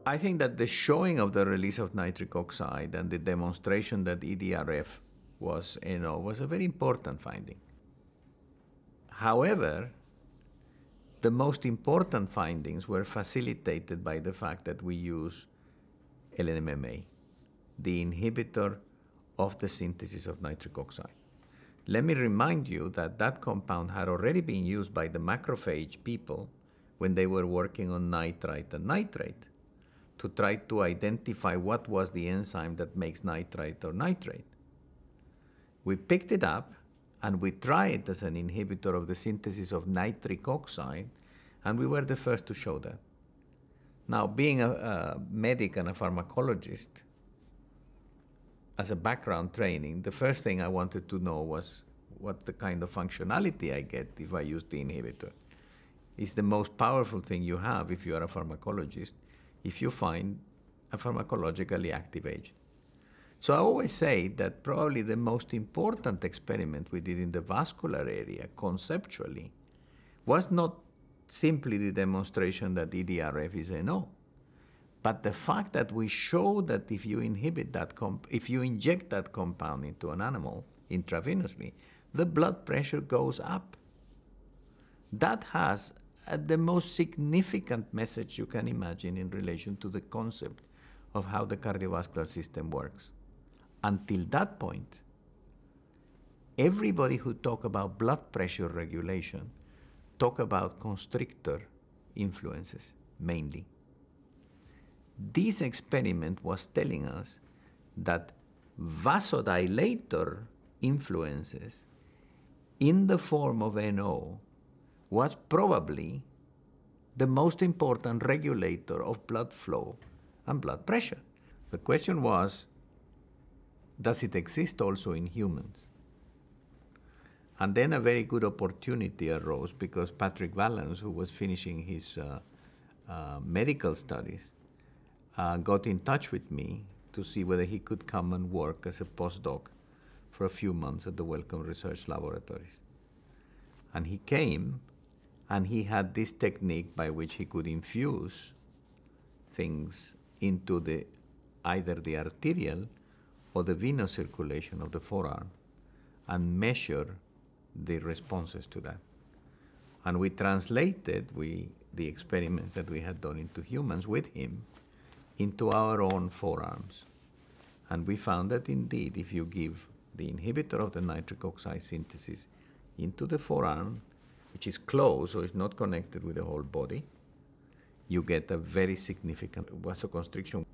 I think that the showing of the release of nitric oxide and the demonstration that EDRF was NO was a very important finding. However, the most important findings were facilitated by the fact that we use LNMMA, the inhibitor of the synthesis of nitric oxide. Let me remind you that that compound had already been used by the macrophage people when they were working on nitrite and nitrate to try to identify what was the enzyme that makes nitrite or nitrate. We picked it up and we tried it as an inhibitor of the synthesis of nitric oxide, and we were the first to show that. Now, being a medic and a pharmacologist, as a background training, the first thing I wanted to know was what the kind of functionality I get if I use the inhibitor. It's the most powerful thing you have if you are a pharmacologist, if you find a pharmacologically active agent. So I always say that probably the most important experiment we did in the vascular area, conceptually, was not simply the demonstration that EDRF is NO, but the fact that we show that if you inhibit that, if you inject that compound into an animal intravenously, the blood pressure goes up. That has the most significant message you can imagine in relation to the concept of how the cardiovascular system works. Until that point, everybody who talk about blood pressure regulation talk about constrictor influences mainly. This experiment was telling us that vasodilator influences in the form of NO was probably the most important regulator of blood flow and blood pressure. The question was, does it exist also in humans? And then a very good opportunity arose because Patrick Vallance, who was finishing his medical studies, got in touch with me to see whether he could come and work as a postdoc for a few months at the Wellcome Research Laboratories. And he came, and he had this technique by which he could infuse things into either the arterial or the venous circulation of the forearm and measure the responses to that. And we translated the experiments that we had done into humans with him into our own forearms. And we found that indeed, if you give the inhibitor of the nitric oxide synthesis into the forearm, which is closed, so it's not connected with the whole body, you get a very significant vasoconstriction.